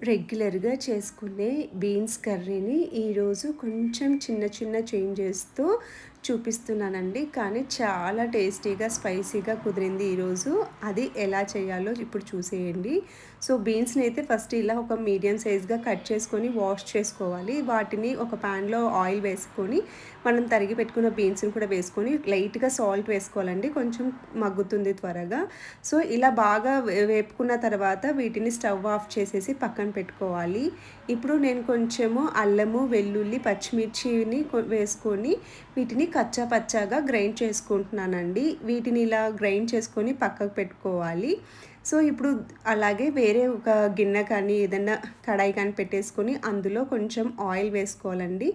రెగ్యులర్‌గా చేసుకునే బీన్స్ కర్రీని ఈరోజు కొంచెం చిన్న చిన్న చేంజెస్‌తో చూపిస్తున్నానండి. కానీ చాలా టేస్టీగా, స్పైసీగా కుదిరింది ఈరోజు. అది ఎలా చేయాలో ఇప్పుడు చూసేయండి. సో, బీన్స్‌నైతే ఫస్ట్ ఇలా ఒక మీడియం సైజ్‌గా కట్ చేసుకొని వాష్ చేసుకోవాలి. వాటిని ఒక పాన్‌లో ఆయిల్ వేసుకొని, మనం తరిగి పెట్టుకున్న బీన్స్‌ని కూడా వేసుకొని లైట్‌గా సాల్ట్ వేసుకోవాలండి. కొంచెం మగ్గుతుంది త్వరగా. సో, ఇలా బాగా వేపుకున్న తర్వాత వీటిని స్టవ్ ఆఫ్ చేసేసి పక్కన పెట్టుకోవాలి. ఇప్పుడు నేను కొంచెము అల్లము, వెల్లుల్లి, పచ్చిమిర్చిని వేసుకొని వీటిని కచ్చా పచ్చాగా గ్రైండ్ చేసుకుంటున్నానండి. వీటిని ఇలా గ్రైండ్ చేసుకొని పక్కకు పెట్టుకోవాలి. సో, ఇప్పుడు అలాగే వేరే ఒక గిన్నె కానీ, ఏదన్నా కడాయి కానీ పెట్టేసుకొని అందులో కొంచెం ఆయిల్ వేసుకోవాలండి.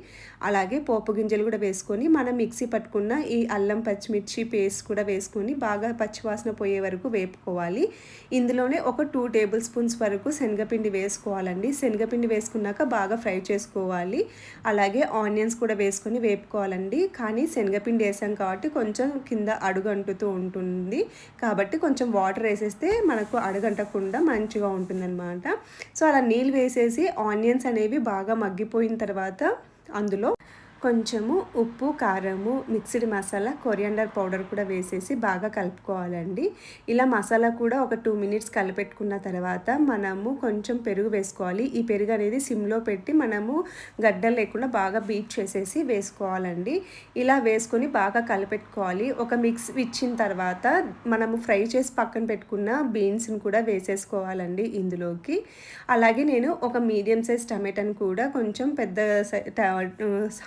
అలాగే పోపు గింజలు కూడా వేసుకొని మనం మిక్సీ పట్టుకున్న ఈ అల్లం, పచ్చిమిర్చి పేస్ట్ కూడా వేసుకొని బాగా పచ్చివాసన పోయే వరకు వేపుకోవాలి. ఇందులోనే ఒక 2 టేబుల్ స్పూన్స్ వరకు శనగపిండి వేసుకోవాలండి. శనగపిండి వేసుకున్నాక బాగా ఫ్రై చేసుకోవాలి. అలాగే ఆనియన్స్ కూడా వేసుకొని వేపుకోవాలండి. కానీ శనగపిండి వేసాం కాబట్టి కొంచెం కింద అడుగంటుతూ ఉంటుంది. కాబట్టి కొంచెం వాటర్ వేసేస్తే మనకు అడుగంటకుండా మంచిగా ఉంటుందన్నమాట. సో, అలా నీళ్ళు వేసేసి ఆనియన్స్ అనేవి బాగా మగ్గిపోయిన తర్వాత అందులో కొంచెము ఉప్పు, కారము, మిక్స్డ్ మసాలా, కొరియాండర్ పౌడర్ కూడా వేసేసి బాగా కలుపుకోవాలండి. ఇలా మసాలా కూడా ఒక 2 మినిట్స్ కలిపెట్టుకున్న తర్వాత మనము కొంచెం పెరుగు వేసుకోవాలి. ఈ పెరుగు అనేది సిమ్‌లో పెట్టి మనము గడ్డలు లేకుండా బాగా బీట్ చేసేసి వేసుకోవాలండి. ఇలా వేసుకొని బాగా కలిపెట్టుకోవాలి. ఒక మిక్స్ ఇచ్చిన తర్వాత మనము ఫ్రై చేసి పక్కన పెట్టుకున్న బీన్స్‌ని కూడా వేసేసుకోవాలండి ఇందులోకి. అలాగే నేను ఒక మీడియం సైజ్ టమాటాని కూడా కొంచెం పెద్ద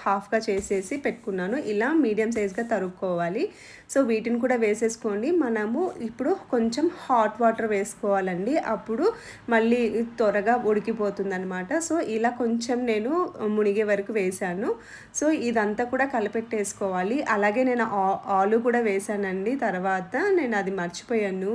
హాఫ్‌గా చేసేసి పెట్టుకున్నాను. ఇలా మీడియం సైజ్‌గా తరుక్కోవాలి. సో, వీటిని కూడా వేసేసుకోండి. మనము ఇప్పుడు కొంచెం హాట్ వాటర్ వేసుకోవాలండి. అప్పుడు మళ్ళీ త్వరగా ఉడికిపోతుందనమాట. సో, ఇలా కొంచెం నేను మునిగే వరకు వేశాను. సో, ఇదంతా కూడా కలిపెట్టేసుకోవాలి. అలాగే నేను ఆలు కూడా వేశానండి తర్వాత. నేను అది మర్చిపోయాను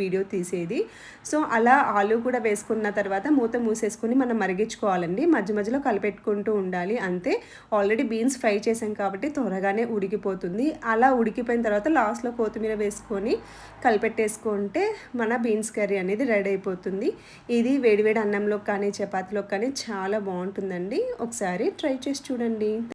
వీడియో తీసేది. సో, అలా ఆలు కూడా వేసుకున్న తర్వాత మూత మూసేసుకొని మనం మరిగించుకోవాలండి. మధ్య మధ్యలో కలిపెట్టుకుంటూ ఉండాలి అంతే. ఆల్రెడీ బీన్స్ ఫ్రై చేసాం కాబట్టి త్వరగానే ఉడికిపోతుంది. అలా ఉడికిపోయిన తర్వాత లాస్ట్‌లో కొత్తిమీర వేసుకొని కలిపెట్టేసుకుంటే మన బీన్స్ కర్రీ అనేది రెడీ అయిపోతుంది. ఇది వేడి వేడి అన్నంలోకి కానీ, చపాతీలోకి కానీ చాలా బావుంటుందండి. ఒకసారి ట్రై చేసి చూడండి.